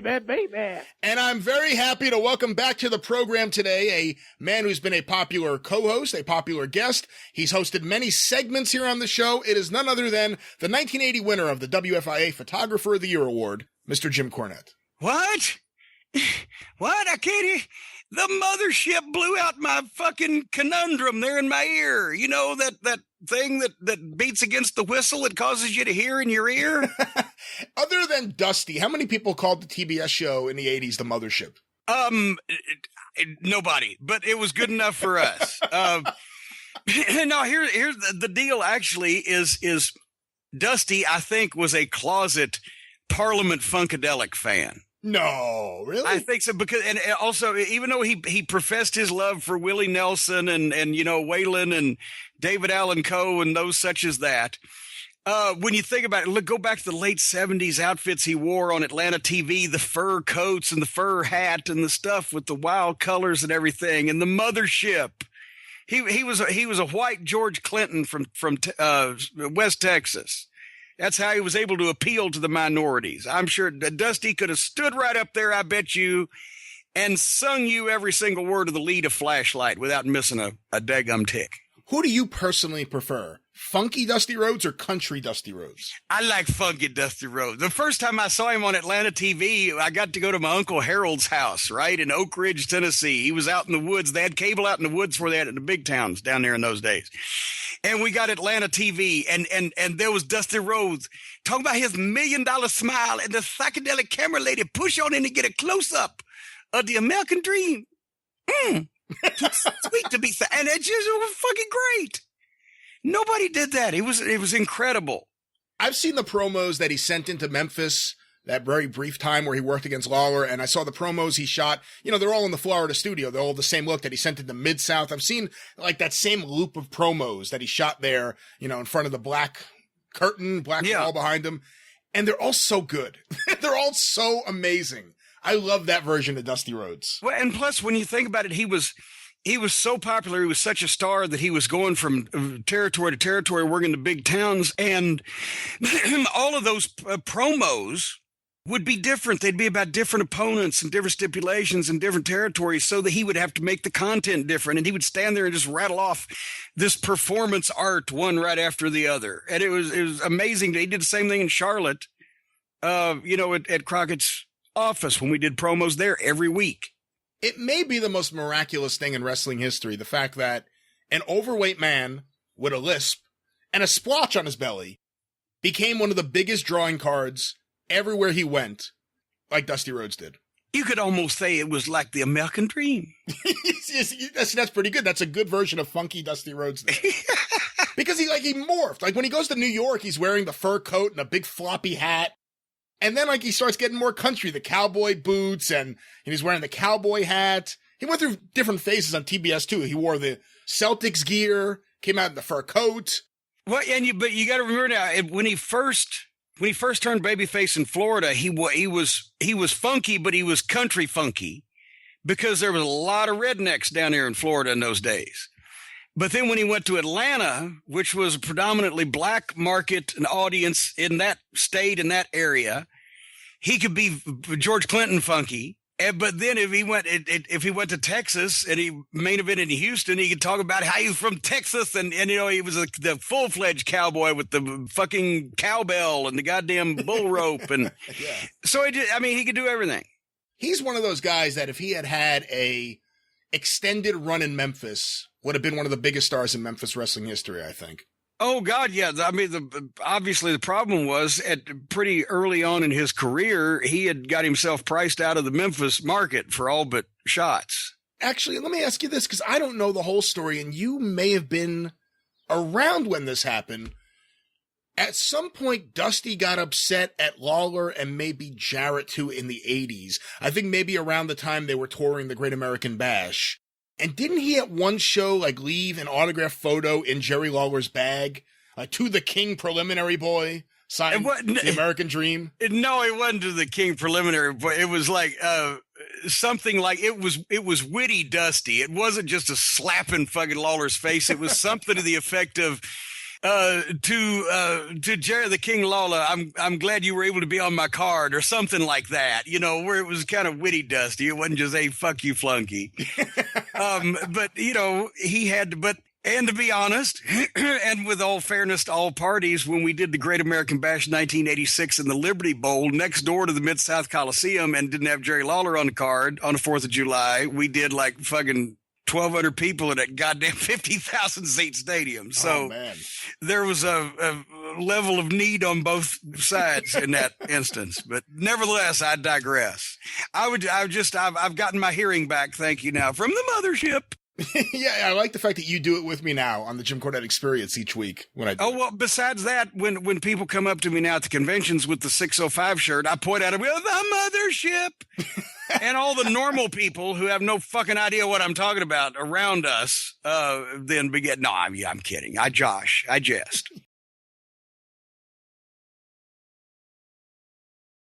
baby. And I'm very happy to welcome back to the program today a man who's been a popular co-host, a popular guest. He's hosted many segments here on the show. It is none other than the 1980 winner of the WFIA Photographer of the Year Award, Mr. Jim Cornette. What? What? I can't. The mothership blew out my fucking conundrum there in my ear. You know, that thing that beats against the whistle that causes you to hear in your ear? Other than Dusty, how many people called the TBS show in the 80s the mothership? Nobody, but it was good enough for us. No, here's the deal actually is Dusty, I think, was a closet Parliament Funkadelic fan. No, really? I think so, because, and also, even though he professed his love for Willie Nelson and you know, Waylon and David Allan Coe and those such as that, when you think about it, look, go back to the late 70s outfits he wore on Atlanta TV, the fur coats and the fur hat and the stuff with the wild colors and everything, and the mothership. He was a white George Clinton from West Texas. That's how he was able to appeal to the minorities. I'm sure Dusty could have stood right up there, I bet you, and sung you every single word of the lead of Flashlight without missing a daggum tick. Who do you personally prefer? Funky Dusty Rhodes or country Dusty Rhodes? I like funky Dusty Rhodes. The first time I saw him on Atlanta TV, I got to go to my Uncle Harold's house, right, in Oak Ridge, Tennessee. He was out in the woods. They had cable out in the woods where they had it in the big towns down there in those days. And we got Atlanta TV, and there was Dusty Rhodes talking about his $1 million smile, and the psychedelic camera lady push on in to get a close-up of the American dream. Sweet to be sad. And it just was fucking great. Nobody did that. It was incredible. I've seen the promos that he sent into Memphis that very brief time where he worked against Lawler, and I saw the promos he shot. You know, they're all in the Florida studio. They're all the same look that he sent into Mid-South. I've seen like that same loop of promos that he shot there, you know, in front of the black curtain, black wall behind him. And they're all so good. They're all so amazing. I love that version of Dusty Rhodes. Well, and plus, when you think about it, he was so popular. He was such a star that he was going from territory to territory, working the big towns. And all of those promos would be different. They'd be about different opponents and different stipulations and different territories, so that he would have to make the content different. And he would stand there and just rattle off this performance art one right after the other. And it was amazing. He did the same thing in Charlotte, you know, at Crockett's office when we did promos there every week. It may be the most miraculous thing in wrestling history, the fact that an overweight man with a lisp and a splotch on his belly became one of the biggest drawing cards everywhere he went, like Dusty Rhodes did. You could almost say it was like the American dream. That's pretty good. That's a good version of funky Dusty Rhodes there. Because he morphed. Like when he goes to New York, he's wearing the fur coat and a big floppy hat. And then, like, he starts getting more country, the cowboy boots, and he's wearing the cowboy hat. He went through different phases on TBS, too. He wore the Celtics gear, came out in the fur coat. Well, but you got to remember now, when he first turned babyface in Florida, he was funky, but he was country funky, because there was a lot of rednecks down there in Florida in those days. But then when he went to Atlanta, which was a predominantly black market and audience in that state, in that area, he could be George Clinton funky. But then if he went to Texas and he main evented in Houston, he could talk about how he was from Texas and you know, he was the full-fledged cowboy with the fucking cowbell and the goddamn bull rope. And so he could do everything. He's one of those guys that if he had had a extended run in Memphis, would have been one of the biggest stars in Memphis wrestling history, I think. Oh, God, yeah. I mean, obviously the problem was pretty early on in his career, he had got himself priced out of the Memphis market for all but shots. Actually, let me ask you this, because I don't know the whole story, and you may have been around when this happened. At some point, Dusty got upset at Lawler and maybe Jarrett, too, in the 80s. I think maybe around the time they were touring the Great American Bash. And didn't he at one show, leave an autographed photo in Jerry Lawler's bag? To the King Preliminary Boy, signed The American Dream? No, it wasn't to the King Preliminary Boy. It was something like, it was witty Dusty. It wasn't just a slap in fucking Lawler's face. It was something to the effect of, to Jerry the King Lawler, I'm glad you were able to be on my card or something like that, you know, where it was kind of witty Dusty. It wasn't just, hey, fuck you, flunky. But, you know, he had to, but, and to be honest, and with all fairness to all parties, when we did the Great American Bash 1986 in the Liberty Bowl next door to the Mid-South Coliseum and didn't have Jerry Lawler on the card on the 4th of July, we did like fucking 1,200 people in that goddamn 50,000 seat stadium. So there was a level of need on both sides in that instance. But nevertheless, I digress. I've gotten my hearing back. Thank you now from the mothership. Yeah, I like the fact that you do it with me now on the Jim Cornette Experience each week when I do. Oh, well, besides that, when people come up to me now at the conventions with the 605 shirt, I point at them, the mothership. And all the normal people who have no fucking idea what I'm talking about around us then begin, no, I'm kidding. I jest.